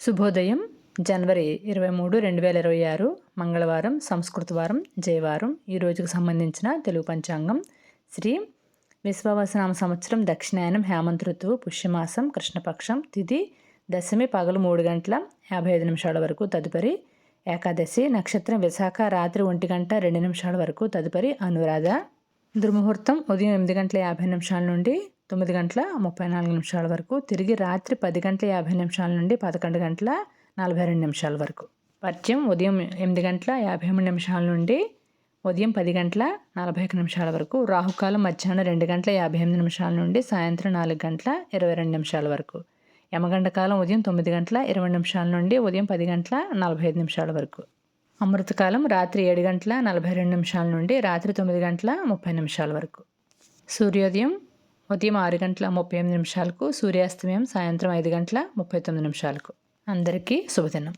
శుభోదయం జనవరి 23, 2026 మంగళవారం, సంస్కృత వారం, జయవారం. ఈ రోజుకు సంబంధించిన తెలుగు పంచాంగం శ్రీ విశ్వావసనామ సంవత్సరం దక్షిణాయనం హేమంత ఋతువు పుష్యమాసం కృష్ణపక్షం తిథి దశమి పగలు 3:55 వరకు తదుపరి ఏకాదశి నక్షత్రం విశాఖ రాత్రి 1:02 వరకు తదుపరి అనురాధ దుర్ముహూర్తం ఉదయం 8:50 నుండి 9:34 వరకు తిరిగి రాత్రి 10:50 నుండి 11:42 వరకు. పథ్యం ఉదయం 8:53 నుండి ఉదయం 10:41 వరకు. రాహుకాలం మధ్యాహ్నం 2:58 నుండి సాయంత్రం 4:22 వరకు. యమగండ కాలం ఉదయం 9:20 నుండి ఉదయం 10:45 వరకు. అమృతకాలం రాత్రి 7:42 నుండి రాత్రి 9:30 వరకు. సూర్యోదయం ఉదయం 6:38 సూర్యాస్తమయం సాయంత్రం 5:39. అందరికీ శుభదినం.